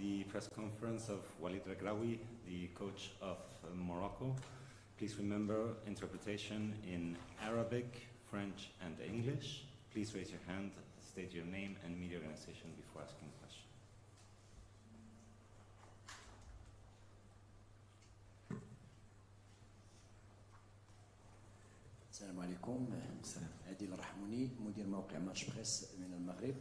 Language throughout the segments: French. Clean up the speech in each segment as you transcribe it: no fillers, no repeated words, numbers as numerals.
the press conference of Walid Regraoui, the coach of Morocco. Please remember interpretation in Arabic, French and English. Please raise your hand, state your name and media organization before asking a question. السلام عليكم. عادل الرحموني مدير موقع ماتش بريس من المغرب.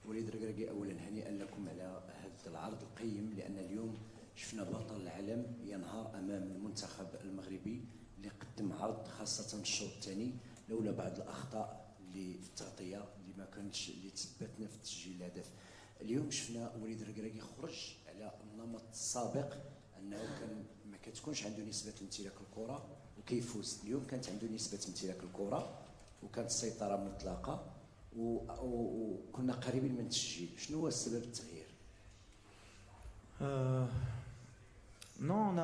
وليد ركراكي اولا هنيئا لكم على هذا العرض القيم، لان اليوم شفنا بطل العالم ينهار امام المنتخب المغربي اللي قدم عرض، خاصه الشوط الثاني لولا بعض الاخطاء اللي في التغطيه اللي ما كانتش اللي تثبتنا في تسجيل الهدف. اليوم شفنا وليد ركراكي خرج على النمط السابق انه كان ما كتكونش عنده نسبه امتلاك الكره وكيفوز. اليوم كانت عنده نسبه امتلاك الكره وكانت السيطره مطلقه وكنا قريبين من التسجيل. شنو هو السبب التغيير؟ Non,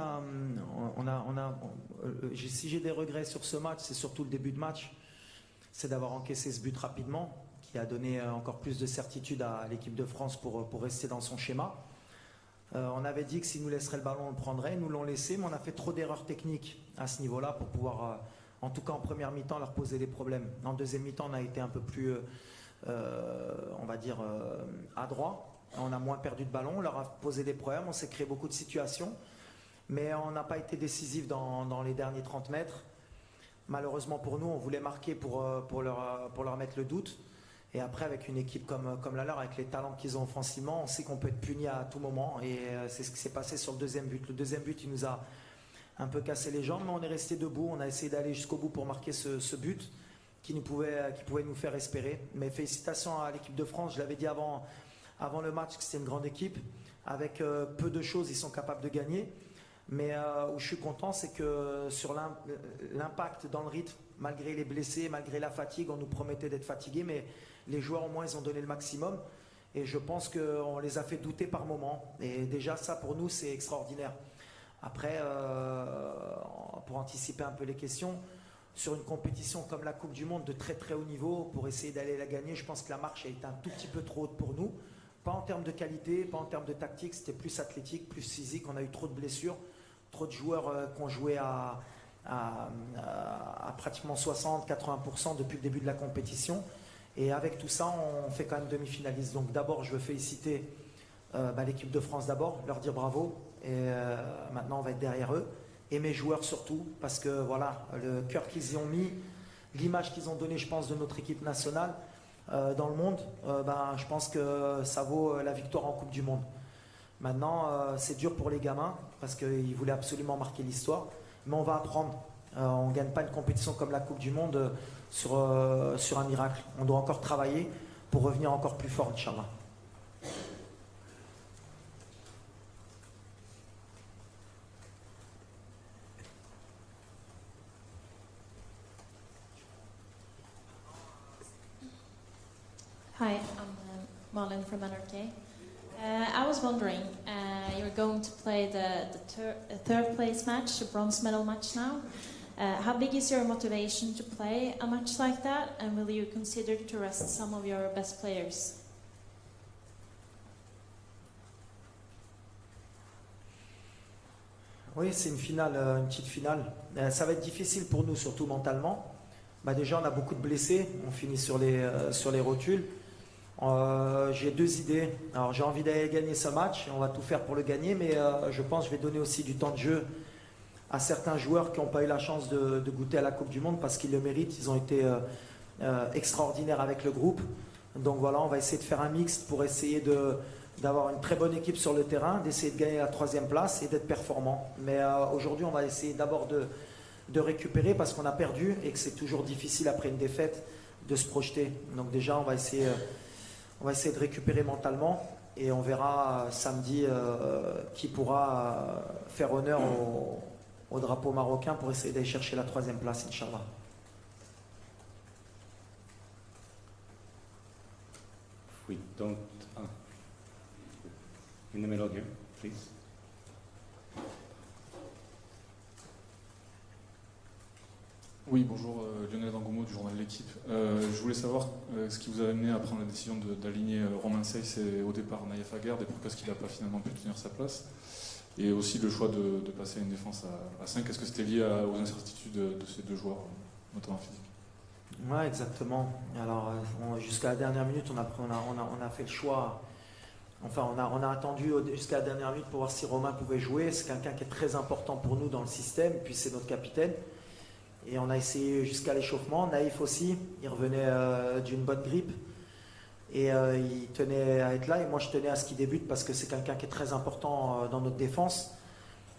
si j'ai des regrets sur ce match, c'est surtout le début de match. C'est d'avoir encaissé ce but rapidement, qui a donné encore plus de certitude à l'équipe de France pour rester dans son schéma. On avait dit que s'ils nous laisseraient le ballon, on le prendrait. Ils nous l'ont laissé, mais on a fait trop d'erreurs techniques à ce niveau-là pour pouvoir, en tout cas en première mi-temps, leur poser des problèmes. En deuxième mi-temps, on a été un peu plus, on va dire, adroit. On a moins perdu de ballon, on leur a posé des problèmes, on s'est créé beaucoup de situations. Mais on n'a pas été décisif dans les derniers 30 mètres. Malheureusement pour nous, on voulait marquer pour leur mettre le doute. Et après, avec une équipe comme la leur, avec les talents qu'ils ont offensivement, on sait qu'on peut être puni à tout moment. Et c'est ce qui s'est passé sur le deuxième but. Le deuxième but, il nous a un peu cassé les jambes, mais on est resté debout. On a essayé d'aller jusqu'au bout pour marquer ce but qui pouvait nous faire espérer. Mais félicitations à l'équipe de France. Je l'avais dit avant le match que c'était une grande équipe. Avec peu de choses, ils sont capables de gagner. Mais où je suis content, c'est que sur l'impact dans le rythme, malgré les blessés, malgré la fatigue, on nous promettait d'être fatigués, mais les joueurs au moins ils ont donné le maximum. Et je pense qu'on les a fait douter par moments. Et déjà ça pour nous c'est extraordinaire. Après, pour anticiper un peu les questions, sur une compétition comme la Coupe du Monde de très très haut niveau, pour essayer d'aller la gagner, je pense que la marche a été un tout petit peu trop haute pour nous. Pas en termes de qualité, pas en termes de tactique, c'était plus athlétique, plus physique. On a eu trop de blessures, trop de joueurs qui ont joué à pratiquement 60-80% depuis le début de la compétition. Et avec tout ça, on fait quand même demi-finaliste. Donc d'abord, je veux féliciter l'équipe de France d'abord, leur dire bravo. Et maintenant, on va être derrière eux. Et mes joueurs surtout, parce que voilà, le cœur qu'ils y ont mis, l'image qu'ils ont donnée, je pense, de notre équipe nationale dans le monde, je pense que ça vaut la victoire en Coupe du Monde. Maintenant, c'est dur pour les gamins, parce qu'ils voulaient absolument marquer l'histoire. Mais on va apprendre. On ne gagne pas une compétition comme la Coupe du Monde sur un miracle. On doit encore travailler pour revenir encore plus fort, Inch'Allah. Hi, I'm Marlon from NRK. I was wondering, you're going to play the third place match, the bronze medal match now. How big is your motivation to play a match like that, and will you consider to rest some of your best players? Oui, c'est une finale, une petite finale. Ça va être difficile pour nous, surtout mentalement. Déjà, on a beaucoup de blessés. On finit sur les rotules. J'ai deux idées. Alors, j'ai envie d'aller gagner ce match. On va tout faire pour le gagner, mais je pense que je vais donner aussi du temps de jeu à certains joueurs qui n'ont pas eu la chance de goûter à la Coupe du Monde parce qu'ils le méritent. Ils ont été extraordinaires avec le groupe. Donc voilà, on va essayer de faire un mix pour essayer d'avoir une très bonne équipe sur le terrain, d'essayer de gagner la 3e place et d'être performant. Mais aujourd'hui, on va essayer d'abord de récupérer parce qu'on a perdu et que c'est toujours difficile après une défaite de se projeter. Donc déjà, on va essayer de récupérer mentalement et on verra samedi qui pourra faire honneur au drapeau marocain pour essayer d'aller chercher la 3e place, Inch'Allah. We don't... in the middle here, please. Oui, bonjour, Lionel Dangomo du journal L'Équipe. Je voulais savoir ce qui vous a amené à prendre la décision d'aligner Romain Seyss et au départ Naïef Aguerd et pourquoi est-ce qu'il n'a pas finalement pu tenir sa place. Et aussi le choix de passer à une défense à 5. Est-ce que c'était lié aux incertitudes de ces deux joueurs, notamment physiques? Ouais, exactement. Alors, jusqu'à la dernière minute, on a fait le choix. Enfin, on a attendu jusqu'à la dernière minute pour voir si Romain pouvait jouer. C'est quelqu'un qui est très important pour nous dans le système, puis c'est notre capitaine. Et on a essayé jusqu'à l'échauffement. Naïf aussi, il revenait d'une bonne grippe. Et il tenait à être là. Et moi, je tenais à ce qu'il débute parce que c'est quelqu'un qui est très important dans notre défense.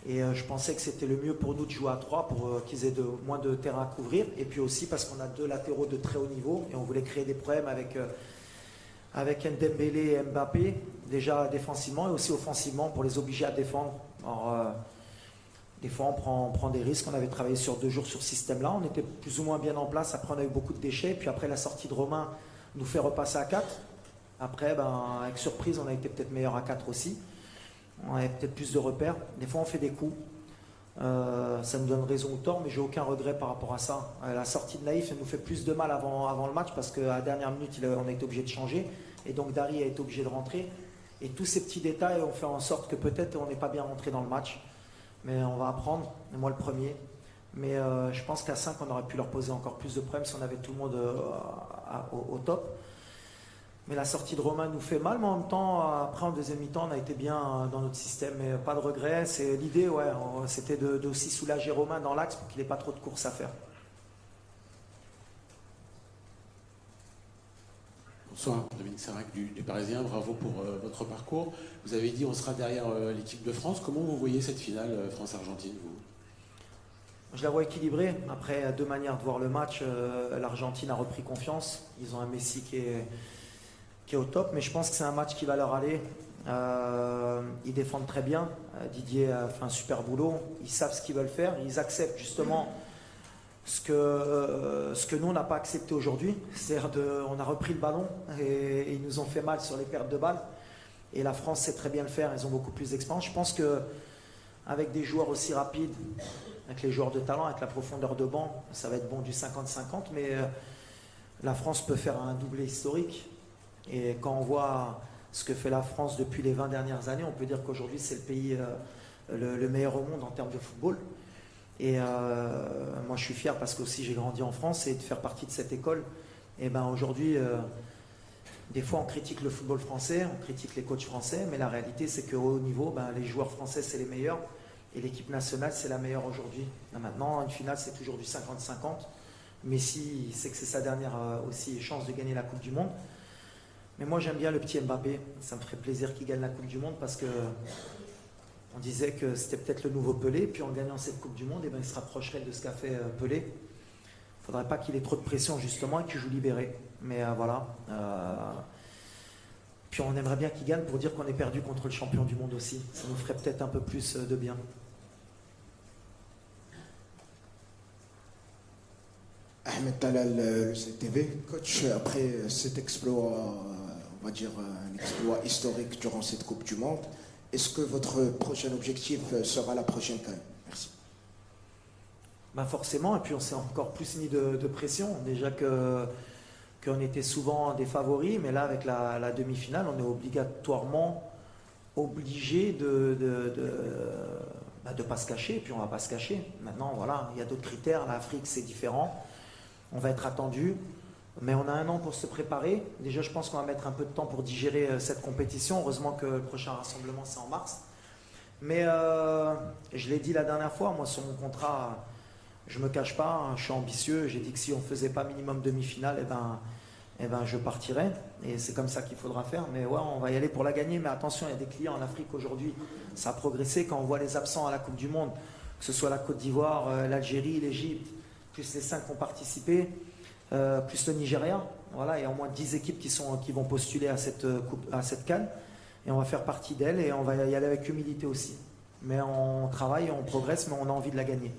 Et je pensais que c'était le mieux pour nous de jouer à 3 pour qu'ils aient moins de terrain à couvrir. Et puis aussi parce qu'on a 2 latéraux de très haut niveau. Et on voulait créer des problèmes avec Ndembélé et Mbappé. Déjà défensivement et aussi offensivement pour les obliger à défendre. Alors, des fois, on prend des risques. On avait travaillé sur 2 jours sur ce système-là. On était plus ou moins bien en place. Après, on a eu beaucoup de déchets. Puis après, la sortie de Romain nous fait repasser à 4. Après, avec surprise, on a été peut-être meilleur à 4 aussi. On avait peut-être plus de repères. Des fois, on fait des coups. Ça nous donne raison ou tort, mais j'ai aucun regret par rapport à ça. La sortie de Naïf, elle nous fait plus de mal avant le match parce qu'à la dernière minute, on a été obligé de changer. Et donc, Dari a été obligé de rentrer. Et tous ces petits détails ont fait en sorte que peut-être on n'est pas bien rentré dans le match. Mais on va apprendre, et moi le premier. Mais je pense qu'à 5, on aurait pu leur poser encore plus de problèmes si on avait tout le monde au top. Mais la sortie de Romain nous fait mal, mais en même temps, après en deuxième mi-temps, on a été bien dans notre système. Mais pas de regret. C'est l'idée, ouais, c'était d'aussi soulager Romain dans l'axe pour qu'il n'ait pas trop de courses à faire. Bonsoir, Dominique Sarac du Parisien, bravo pour votre parcours. Vous avez dit on sera derrière l'équipe de France. Comment vous voyez cette finale France-Argentine, vous? Je la vois équilibrée. Après, 2 manières de voir le match. L'Argentine a repris confiance. Ils ont un Messi qui est au top, mais je pense que c'est un match qui va leur aller. Ils défendent très bien. Didier a fait un super boulot. Ils savent ce qu'ils veulent faire. Ils acceptent justement ce que nous, on n'a pas accepté aujourd'hui. C'est-à-dire on a repris le ballon et ils nous ont fait mal sur les pertes de balles. Et la France sait très bien le faire. Ils ont beaucoup plus d'expérience. Je pense qu'avec des joueurs aussi rapides, avec les joueurs de talent, avec la profondeur de banc, ça va être bon du 50-50. Mais la France peut faire un doublé historique. Et quand on voit ce que fait la France depuis les 20 dernières années, on peut dire qu'aujourd'hui c'est le pays le meilleur au monde en termes de football. Et moi je suis fier parce que aussi j'ai grandi en France et de faire partie de cette école. Et ben aujourd'hui, des fois on critique le football français, on critique les coachs français, mais la réalité c'est qu'au haut niveau, les joueurs français c'est les meilleurs et l'équipe nationale c'est la meilleure aujourd'hui. Maintenant une finale c'est toujours du 50-50. Messi il sait que c'est sa dernière aussi chance de gagner la Coupe du Monde. Mais moi j'aime bien le petit Mbappé, ça me ferait plaisir qu'il gagne la Coupe du Monde parce que on disait que c'était peut-être le nouveau Pelé, puis en gagnant cette Coupe du Monde, il se rapprocherait de ce qu'a fait Pelé. Il ne faudrait pas qu'il ait trop de pression justement et qu'il joue libéré. Mais voilà. Puis on aimerait bien qu'il gagne pour dire qu'on est perdu contre le champion du monde aussi. Ça nous ferait peut-être un peu plus de bien. Ahmed Talal, le CTV. Coach, après cet exploit, on va dire un exploit historique durant cette Coupe du Monde, est-ce que votre prochain objectif sera la prochaine CAN? Merci. Forcément, et puis on s'est encore plus mis de pression. Déjà qu'on était souvent des favoris, mais là avec la demi-finale, on est obligatoirement obligé de pas se cacher, et puis on ne va pas se cacher. Maintenant, voilà, il y a d'autres critères. L'Afrique, c'est différent. On va être attendu. Mais on a 1 an pour se préparer. Déjà, je pense qu'on va mettre un peu de temps pour digérer cette compétition. Heureusement que le prochain rassemblement, c'est en mars. Mais je l'ai dit la dernière fois, moi, sur mon contrat, je ne me cache pas, je suis ambitieux. J'ai dit que si on ne faisait pas minimum demi-finale, je partirais. Et c'est comme ça qu'il faudra faire. Mais ouais, on va y aller pour la gagner. Mais attention, il y a des clients en Afrique aujourd'hui. Ça a progressé. Quand on voit les absents à la Coupe du Monde, que ce soit la Côte d'Ivoire, l'Algérie, l'Égypte, plus les 5 qui ont participé, plus le Nigeria. Voilà, il y a au moins 10 équipes qui vont postuler à cette CAN. Et on va faire partie d'elle et on va y aller avec humilité aussi. Mais on travaille, on progresse, mais on a envie de la gagner.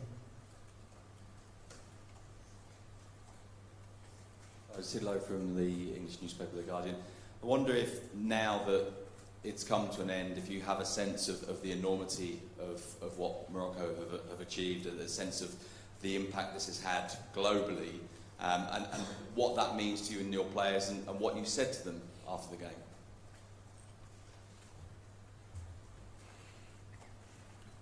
Sid Lowe from the English newspaper The Guardian. I wonder if now that it's come to an end, if you have a sense of the enormity of what Morocco have achieved, a sense of the impact this has had globally, and what that means to you and your players, and what you said to them after the game.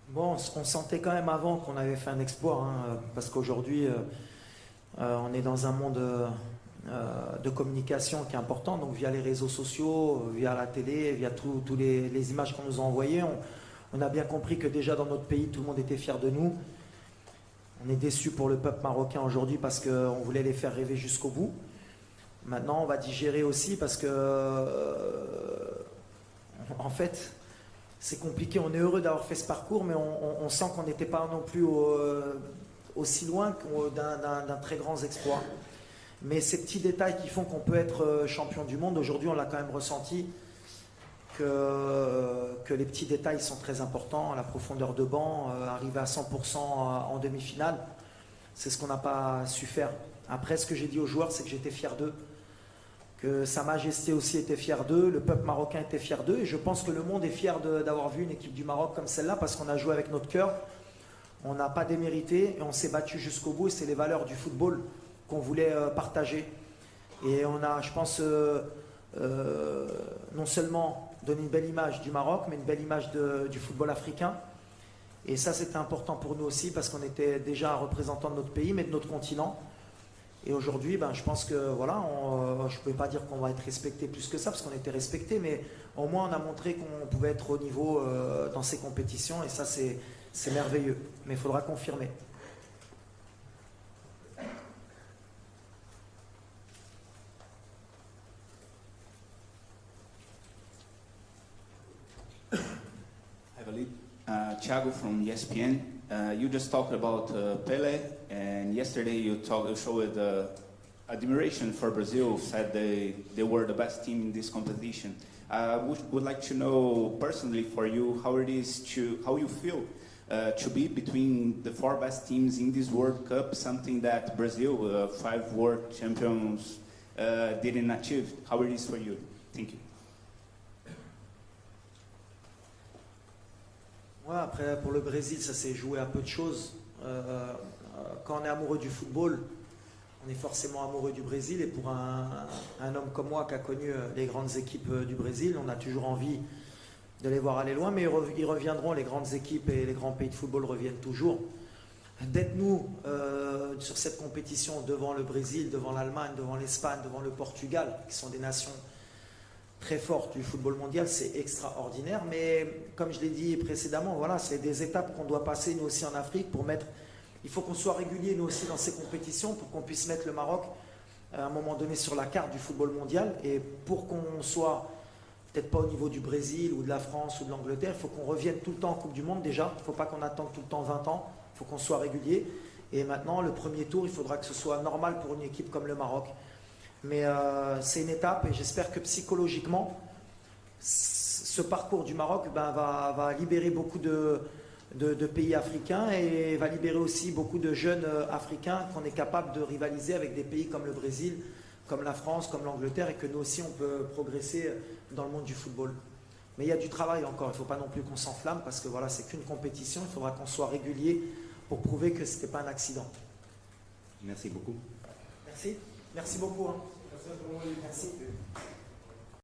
Bon, on sentait quand même avant qu'on avait fait un exploit, hein, parce qu'aujourd'hui, on est dans un monde de communication qui est important, donc via les réseaux sociaux, via la télé, via tous les images qu'on nous a envoyées, on a bien compris que déjà dans notre pays, tout le monde était fier de nous. On est déçus pour le peuple marocain aujourd'hui parce qu'on voulait les faire rêver jusqu'au bout. Maintenant, on va digérer aussi parce que, en fait, c'est compliqué. On est heureux d'avoir fait ce parcours, mais on sent qu'on n'était pas non plus aussi loin d'un très grand exploit. Mais ces petits détails qui font qu'on peut être champion du monde, aujourd'hui, on l'a quand même ressenti que les petits détails sont très importants. La profondeur de banc, arriver à 100% en demi-finale, c'est ce qu'on n'a pas su faire. Après, ce que j'ai dit aux joueurs, c'est que j'étais fier d'eux, que Sa Majesté aussi était fier d'eux, le peuple marocain était fier d'eux, et je pense que le monde est fier d'avoir vu une équipe du Maroc comme celle-là, parce qu'on a joué avec notre cœur, on n'a pas démérité, et on s'est battu jusqu'au bout, et c'est les valeurs du football qu'on voulait partager. Et on a, je pense, non seulement donné une belle image du Maroc, mais une belle image du football africain. Et ça, c'était important pour nous aussi, parce qu'on était déjà un représentant de notre pays, mais de notre continent. Et aujourd'hui, je pense que voilà, je ne peux pas dire qu'on va être respecté plus que ça, parce qu'on était respecté, mais au moins on a montré qu'on pouvait être au niveau dans ces compétitions, et ça c'est merveilleux. Mais il faudra confirmer. Hi, Walid. Thiago from ESPN. You just talked about Pele, and yesterday you showed admiration for Brazil, said they were the best team in this competition. Would like to know personally for you how you feel to be between the 4 best teams in this World Cup, something that Brazil, 5 world champions, didn't achieve. How it is for you? Thank you. Ouais, après, pour le Brésil, ça s'est joué à peu de choses. Quand on est amoureux du football, on est forcément amoureux du Brésil. Et pour un homme comme moi qui a connu les grandes équipes du Brésil, on a toujours envie de les voir aller loin. Mais ils reviendront, les grandes équipes et les grands pays de football reviennent toujours. D'être nous sur cette compétition devant le Brésil, devant l'Allemagne, devant l'Espagne, devant le Portugal, qui sont des nations très forte du football mondial, c'est extraordinaire, mais comme je l'ai dit précédemment, voilà, c'est des étapes qu'on doit passer nous aussi en Afrique pour mettre, il faut qu'on soit régulier nous aussi dans ces compétitions pour qu'on puisse mettre le Maroc à un moment donné sur la carte du football mondial, et pour qu'on soit peut-être pas au niveau du Brésil ou de la France ou de l'Angleterre, il faut qu'on revienne tout le temps en Coupe du Monde déjà, il ne faut pas qu'on attende tout le temps 20 ans, il faut qu'on soit régulier, et maintenant le premier tour, il faudra que ce soit normal pour une équipe comme le Maroc. Mais c'est une étape, et j'espère que psychologiquement, ce parcours du Maroc va libérer beaucoup de pays africains, et va libérer aussi beaucoup de jeunes africains qu'on est capable de rivaliser avec des pays comme le Brésil, comme la France, comme l'Angleterre, et que nous aussi on peut progresser dans le monde du football. Mais il y a du travail encore, il ne faut pas non plus qu'on s'enflamme, parce que voilà, c'est qu'une compétition, il faudra qu'on soit régulier pour prouver que ce n'était pas un accident. Merci beaucoup. Merci. Merci beaucoup. Hein. Merci.